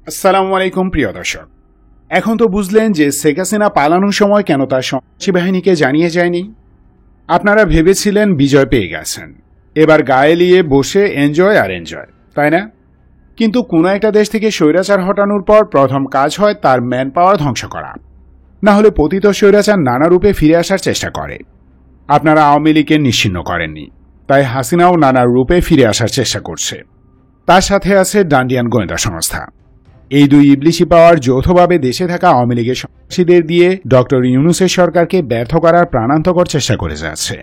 আসসালামু আলাইকুম প্রিয় দর্শক। এখন তো বুঝলেন যে শেখ হাসিনা পালানোর সময় কেন তার সন্ত্রাসী বাহিনীকে জানিয়ে যায়নি। আপনারা ভেবেছিলেন বিজয় পেয়ে গেছেন, এবার গায়ে লিয়ে বসে এনজয় আর এনজয়, তাই না? কিন্তু কোনো একটা দেশ থেকে স্বৈরাচার হটানোর পর প্রথম কাজ হয় তার ম্যান পাওয়ার ধ্বংস করা, না হলে পতিত স্বৈরাচার নানা রূপে ফিরে আসার চেষ্টা করে। আপনারা আওয়ামী লীগকে নিশ্চিহ্ন করেননি, তাই হাসিনাও নানা রূপে ফিরে আসার চেষ্টা করছে। তার সাথে আছে ডান্ডিয়ান গোয়েন্দা সংস্থা। এই দুই ইবলিশি পাওয়ার যৌথভাবে দেশে থাকা আওয়ামী লীগের সন্ত্রাসীদের দিয়ে ডক্টর ইউনূসের সরকারকে ব্যর্থ করার প্রাণান্তকর চেষ্টা করে যাচ্ছে।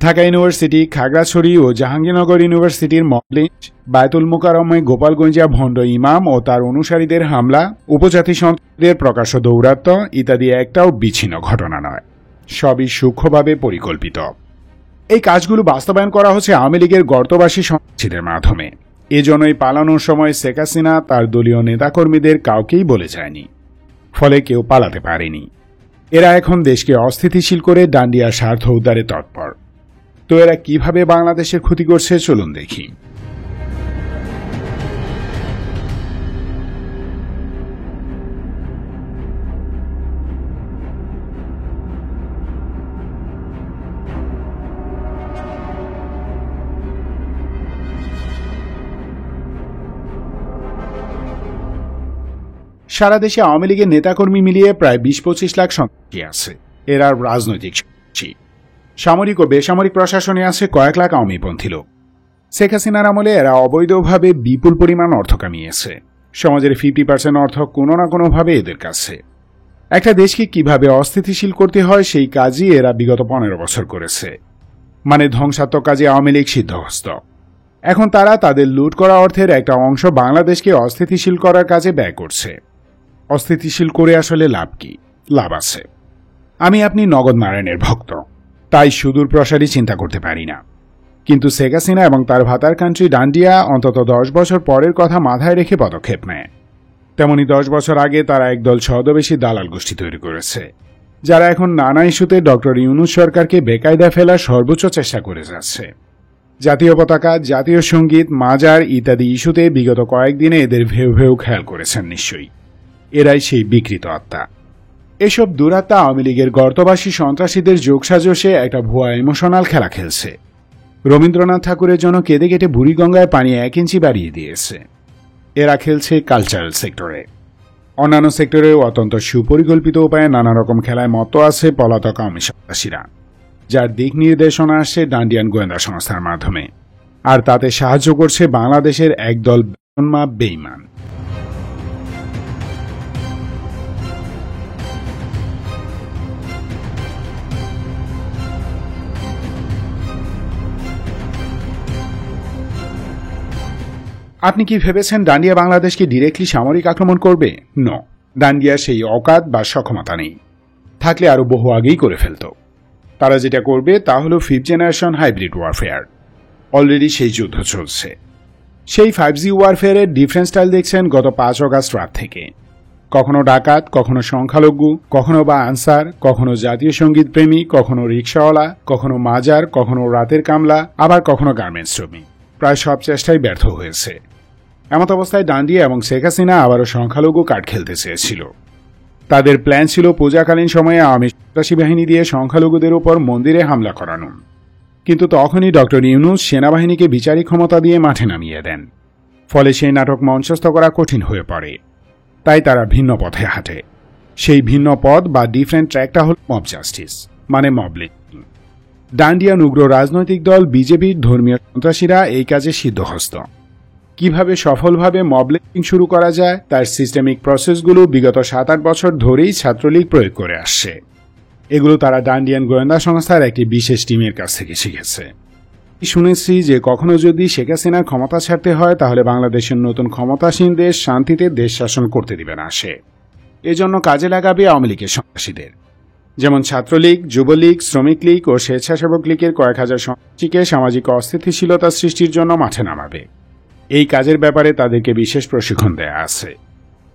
ঢাকা ইউনিভার্সিটি, খাগড়াছড়ি ও জাহাঙ্গীরনগর ইউনিভার্সিটির মবলিঞ্চ, বায়তুল মোকাররমে গোপালগঞ্জিয়া ভণ্ড ইমাম ও তার অনুসারীদের হামলা, উপজাতি সন্ত্রাসীদের প্রকাশ্য দৌরাত্ম্য ইত্যাদি একটাও বিচ্ছিন্ন ঘটনা নয়, সবই সূক্ষ্মভাবে পরিকল্পিত। এই কাজগুলো বাস্তবায়ন করা হচ্ছে আওয়ামী লীগের গর্তবাসী সন্ত্রাসীদের মাধ্যমে। এজন্যই পালানোর সময় শেখ হাসিনা তার দলীয় নেতাকর্মীদের কাউকেই বলে যায়নি, ফলে কেউ পালাতে পারেনি। এরা এখন দেশকে অস্থিতিশীল করে ডান্ডিয়ার স্বার্থ উদ্ধারে তৎপর। তো এরা কিভাবে বাংলাদেশের ক্ষতি করছে চলুন দেখি। সারা দেশে আওয়ামী লীগের নেতাকর্মী মিলিয়ে প্রায় ২০-২৫ লাখ সন্ত্রাসী আছে। এরা রাজনৈতিক সন্ত্রাসী। সামরিক ও বেসামরিক প্রশাসনে আছে কয়েক লাখ আওয়ামীপন্থী লোক। শেখ হাসিনার আমলে এরা অবৈধভাবে বিপুল পরিমাণ অর্থ কামিয়েছে। সমাজের 50% অর্থ কোনো না কোনোভাবে এদের কাছে। একটা দেশকে কিভাবে অস্থিতিশীল করতে হয় সেই কাজই এরা বিগত 15 বছর করেছে। মানে ধ্বংসাত্মক কাজে আওয়ামী লীগ সিদ্ধহস্ত। এখন তারা তাদের লুট করা অর্থের একটা অংশ বাংলাদেশকে অস্থিতিশীল করার কাজে ব্যয় করছে। অস্থিতিশীল করে আসলে লাভ কি? লাভ আছে। আমি আপনি নগদ নারায়ণের ভক্ত, তাই সুদূর প্রসারী চিন্তা করতে পারি না। কিন্তু শেখ হাসিনা এবং তার ভাতার কান্ট্রি ডান্ডিয়া অন্তত 10 বছর পরের কথা মাথায় রেখে পদক্ষেপ নেয়। তেমনি 10 বছর আগে তারা একদল ছদ্মবেশী দালাল গোষ্ঠী তৈরি করেছে, যারা এখন নানা ইস্যুতে ডক্টর ইউনূস সরকারকে বেকায়দা ফেলার সর্বোচ্চ চেষ্টা করে যাচ্ছে। জাতীয় পতাকা, জাতীয় সঙ্গীত, মাজার ইত্যাদি ইস্যুতে বিগত কয়েকদিনে এদের ভেউ ভেউ খেয়াল করেছেন নিশ্চয়ই। এরাই সেই বিকৃত আত্মা। এসব দুরাত্মা আওয়ামী লীগের গর্তবাসী সন্ত্রাসীদের যোগসাজশে একটা ভুয়া ইমোশনাল খেলা খেলছে। রবীন্দ্রনাথ ঠাকুরের জন্য কেঁদে কেটে বুড়িগঙ্গায় পানি 1 ইঞ্চি বাড়িয়ে দিয়েছে। এরা খেলছে কালচারাল সেক্টরে। অন্যান্য সেক্টরেও অত্যন্ত সুপরিকল্পিত উপায়ে নানা রকম খেলায় মত্ত আছে পলাতক আওয়ামী সন্ত্রাসীরা, যার দিক নির্দেশনা আসছে ডান্ডিয়ান গোয়েন্দা সংস্থার মাধ্যমে। আর তাতে সাহায্য করছে বাংলাদেশের একদল বেঈমান। আপনি কি ভেবেছেন ডান্ডিয়া বাংলাদেশকে ডিরেক্টলি সামরিক আক্রমণ করবে? নো, ডান্ডিয়া সেই অকাত বা সক্ষমতা নেই। থাকলে আরো বহু আগেই করে ফেলত। তারা যেটা করবে তা হলো 5th generation hybrid warfare. Already সেই যুদ্ধ চলছে। সেই 5G ওয়ারফেয়ারের ডিফারেন্ট স্টাইল দেখছেন গত 5 অগাস্ট রাত থেকে। কখনো ডাকাত, কখনো সংখ্যালঘু, কখনো বা আনসার, কখনো জাতীয় সঙ্গীত প্রেমী, কখনো রিক্সাওয়ালা, কখনো মাজার, কখনো রাতের কামলা, আবার কখনো গার্মেন্টস শ্রমিক। প্রায় সব চেষ্টাই ব্যর্থ হয়েছে। এমত অবস্থায় ডান্ডিয়া এবং শেখ হাসিনা আবারও সংখ্যালঘু কার্ড খেলতে চেয়েছিল। তাদের প্ল্যান ছিল পূজাকালীন সময়ে আওয়ামী সন্ত্রাসী বাহিনী দিয়ে সংখ্যালঘুদের উপর মন্দিরে হামলা করানো। কিন্তু তখনই ডক্টর ইউনূস সেনাবাহিনীকে বিচারিক ক্ষমতা দিয়ে মাঠে নামিয়ে দেন। ফলে সেই নাটক মঞ্চস্থ করা কঠিন হয়ে পড়ে। তাই তারা ভিন্ন পথে হাঁটে। সেই ভিন্ন পথ বা ডিফারেন্ট ট্র্যাকটা হল মব জাস্টিস, মানে মব লিঞ্চিং। ডান্ডিয়ান উগ্র রাজনৈতিক দল বিজেপির ধর্মীয় সন্ত্রাসীরা এই কাজে সিদ্ধহস্ত। কিভাবে সফলভাবে মব লিঞ্চিং শুরু করা যায় তার সিস্টেমিক প্রসেসগুলো বিগত 7-8 বছর ধরেই ছাত্রলীগ প্রয়োগ করে আসছে। এগুলো তারা ডান্ডিয়ান গোয়েন্দা সংস্থার একটি বিশেষ টিমের কাছ থেকে শিখেছে। শুনেছি যে কখনো যদি শেখ হাসিনার ক্ষমতা ছাড়তে হয় তাহলে বাংলাদেশের নতুন ক্ষমতাসীন দেশ শান্তিতে দেশ শাসন করতে দিবে না সে। এজন্য কাজে লাগাবে আওয়ামী লীগের সন্ত্রাসীদের, যেমন ছাত্রলীগ, যুবলীগ, শ্রমিক লীগ ও স্বেচ্ছাসেবক লীগের কয়েক হাজার সন্ত্রাসীকে সামাজিক অস্থিতিশীলতা সৃষ্টির জন্য মাঠে নামাবে। এই কাজের ব্যাপারে তাদেরকে বিশেষ প্রশিক্ষণ দেয়া আছে।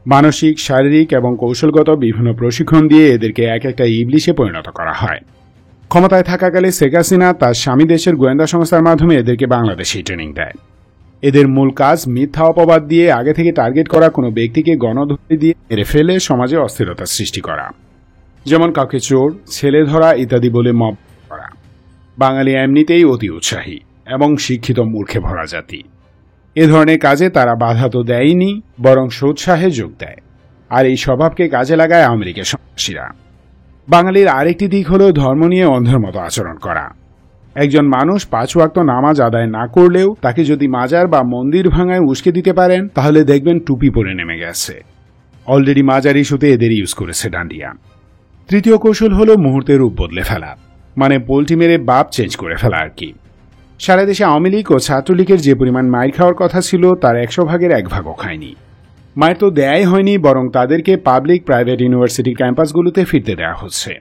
মানসিক, শারীরিক এবং কৌশলগত বিভিন্ন প্রশিক্ষণ দিয়ে এদেরকে এক একটা ইবলিশে পরিণত করা হয়। ক্ষমতায় থাকাকালে শেখ হাসিনা তার স্বামী দেশের গোয়েন্দা সংস্থার মাধ্যমে এদেরকে বাংলাদেশেই ট্রেনিং দেয়। এদের মূল কাজ মিথ্যা অপবাদ দিয়ে আগে থেকে টার্গেট করা কোনো ব্যক্তিকে গণধরে দিয়ে মেরে ফেলে সমাজে অস্থিরতা সৃষ্টি করা, যেমন কাউকে চোর, ছেলে ধরা ইত্যাদি বলে মব করা। বাঙালি এমনিতেই অতি উৎসাহী এবং শিক্ষিত মূর্খে ভরা জাতি। এ ধরনের কাজে তারা বাধা তো দেয়নি, বরং সোৎসাহে যোগ দেয়। আর এই স্বভাবকে কাজে লাগায় আওয়ামী লীগের সন্ত্রাসীরা। বাঙালির আরেকটি দিক হল ধর্ম নিয়ে অন্ধের মতো আচরণ করা। একজন মানুষ 5 ওয়াক্ত নামাজ আদায় না করলেও তাকে যদি মাজার বা মন্দির ভাঙায় উস্কে দিতে পারেন, তাহলে দেখবেন টুপি পরে নেমে গেছে। অলরেডি মাজার ইস্যুতে এদের ইউজ করেছে ডান্ডিয়া। তৃতীয় কৌশল হল মুহূর্তে রূপ বদলে ফেলা, মানে পোল্টি মেরে বাপ চেঞ্জ করে ফেলা আর কি। সারা দেশে আওয়ামী লীগ ও ছাত্রলীগের যে পরিমাণ মাইর খাওয়ার কথা ছিল তার 100 ভাগের 1 ভাগও খায়নি। মায়ের তো দেয়াই হয়নি, বরং তাদেরকে পাবলিক প্রাইভেট ইউনিভার্সিটি ক্যাম্পাসগুলোতে ফিরতে দেওয়া হচ্ছে।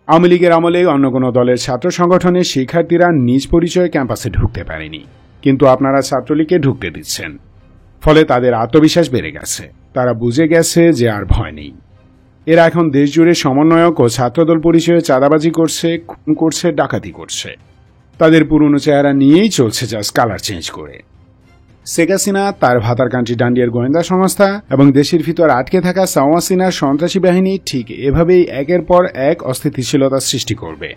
আওয়ামী লীগের আমলে অন্য কোনো দলের ছাত্র সংগঠনের শিক্ষার্থীরা নিজ পরিচয়ে ক্যাম্পাসে ঢুকতে পারেনি, কিন্তু আপনারা ছাত্রলীগকে ঢুকতে দিচ্ছেন। ফলে তাদের আত্মবিশ্বাস বেড়ে গেছে। তারা বুঝে গেছে যে আর ভয় নেই। এরা এখন দেশজুড়ে সমন্বয়ক ও ছাত্রদল পরিচয়ে চাঁদাবাজি করছে, খুন করছে, ডাকাতি করছে। তাদের পুরনো চেহারা নিয়েই চলছে জাস্ট কালার চেঞ্জ করে। শেখ হাসিনা, তার ভাতার কান্ট্রি ডান্ডিয়ার গোয়েন্দা সংস্থা এবং দেশের ভিতর আটকে থাকা সাওয়াসিনার সন্ত্রাসী বাহিনী ঠিক এভাবেই একের পর এক অস্থিতিশীলতা সৃষ্টি করবে।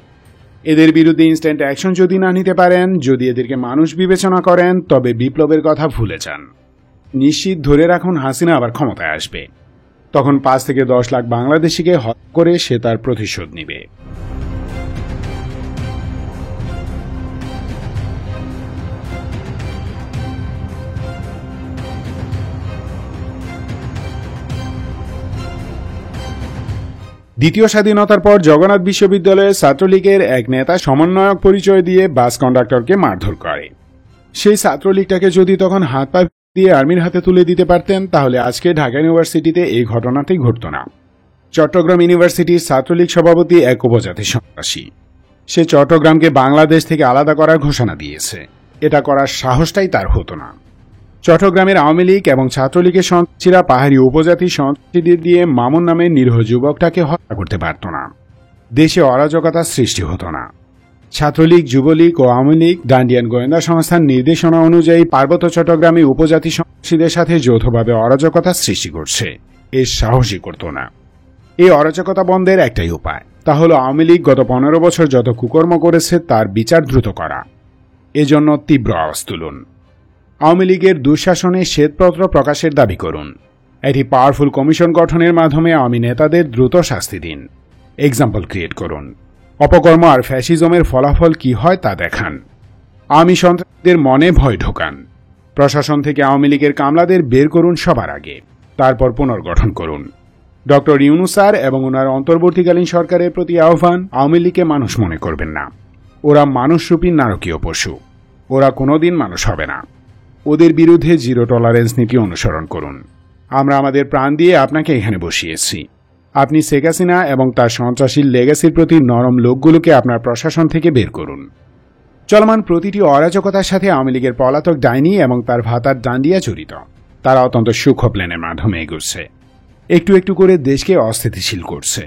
এদের বিরুদ্ধে ইনস্ট্যান্ট অ্যাকশন যদি না নিতে পারেন, যদি এদেরকে মানুষ বিবেচনা করেন, তবে বিপ্লবের কথা ভুলে যান। নিশ্চিত ধরে রাখুন, হাসিনা আবার ক্ষমতায় আসবে। তখন 5 থেকে 10 লাখ বাংলাদেশিকে হত্যা করে সে তার প্রতিশোধ নিবে। দ্বিতীয় স্বাধীনতার পর জগন্নাথ বিশ্ববিদ্যালয়ের ছাত্রলীগের এক নেতা সমন্বয়ক পরিচয় দিয়ে বাস কন্ডাক্টরকে মারধর করে। সেই ছাত্রলীগটাকে যদি তখন হাত পা দিয়ে আর্মির হাতে তুলে দিতে পারতেন, তাহলে আজকে ঢাকা ইউনিভার্সিটিতে এই ঘটনাটি ঘটত না। চট্টগ্রাম ইউনিভার্সিটির ছাত্রলীগ সভাপতি এক উপজাতি সন্ত্রাসী। সে চট্টগ্রামকে বাংলাদেশ থেকে আলাদা করার ঘোষণা দিয়েছে। এটা করার সাহসটাই তার হতো না। চট্টগ্রামের আওয়ামী লীগ এবং ছাত্রলীগের সন্ত্রাসীরা পাহাড়ি উপজাতি সন্ত্রাসীদের দিয়ে মামুন নামে নিরীহ যুবকটাকে হত্যা করতে পারত না। দেশে অরাজকতা সৃষ্টি হতো না। ছাত্রলীগ, যুবলীগ ও আওয়ামী লীগ ডান্ডিয়ান গোয়েন্দা সংস্থার নির্দেশনা অনুযায়ী পার্বত্য চট্টগ্রামে উপজাতি সন্ত্রাসীদের সাথে যৌথভাবে অরাজকতা সৃষ্টি করছে। এর সাহসই করত না। এই অরাজকতা বন্ধের একটাই উপায়, তা হল আওয়ামী লীগ গত 15 বছর যত কুকর্ম করেছে তার বিচার দ্রুত করা। এজন্য তীব্র আওয়াজ তুলুন। আওয়ামী লীগের দুঃশাসনে শ্বেতপত্র প্রকাশের দাবি করুন। একটি পাওয়ারফুল কমিশন গঠনের মাধ্যমে আওয়ামী নেতাদের দ্রুত শাস্তি দিন। এক্সাম্পল ক্রিয়েট করুন। অপকর্ম আর ফ্যাসিজমের ফলাফল কি হয় তা দেখান। আওয়ামী সন্ত্রাসীদের মনে ভয় ঢোকান। প্রশাসন থেকে আওয়ামী লীগের কামলাদের বের করুন সবার আগে, তারপর পুনর্গঠন করুন। ডক্টর ইউনূস স্যার এবং ওনার অন্তর্বর্তীকালীন সরকারের প্রতি আহ্বান, আওয়ামী লীগকে মানুষ মনে করবেন না। ওরা মানুষরূপী নারকীয় পশু। ওরা কোনোদিন মানুষ হবে না। ওদের বিরুদ্ধে জিরো টলারেন্স নীতি অনুসরণ করুন। আমরা আমাদের প্রাণ দিয়ে আপনাকে এখানে বসিয়েছি। আপনি শেখ হাসিনা এবং তার সন্ত্রাসী লেগাসির প্রতি নরম লোকগুলোকে আপনার প্রশাসন থেকে বের করুন। চলমান প্রতিটি অরাজকতার সাথে আওয়ামী লীগের পলাতক ডাইনি এবং তার ভাতার ডান্ডিয়া জড়িত। তারা অত্যন্ত সূক্ষ্ম প্ল্যানের মাধ্যমে এগোচ্ছে। একটু একটু করে দেশকে অস্থিতিশীল করছে।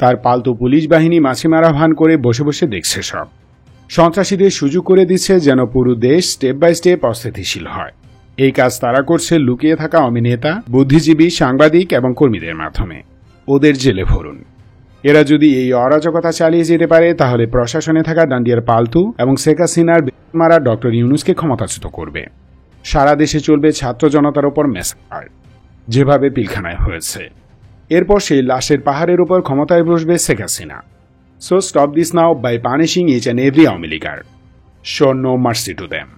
তার পালতু পুলিশ বাহিনী মাছি মারা ভান করে বসে বসে দেখছে সব। সন্ত্রাসীদের সুযোগ করে দিচ্ছে যেন পুরো দেশ স্টেপ বাই স্টেপ অস্থিতিশীল হয়। এই কাজ তারা করছে লুকিয়ে থাকা আওয়ামী নেতা, বুদ্ধিজীবী, সাংবাদিক এবং কর্মীদের মাধ্যমে। ওদের জেলে ভরুন। এরা যদি এই অরাজকতা চালিয়ে যেতে পারে, তাহলে প্রশাসনে থাকা ডান্ডিয়ার পালতু এবং শেখ হাসিনার মারা ডক্টর ইউনূসকে ক্ষমতাচ্যুত করবে। সারা দেশে চলবে ছাত্র জনতার ওপর ম্যাসাকার, যেভাবে পিলখানায় হয়েছে। এরপর সেই লাশের পাহাড়ের উপর ক্ষমতায় বসবে Sheikh Hasina. So stop this now by punishing each and every Aomi Leaguer. Show no mercy to them.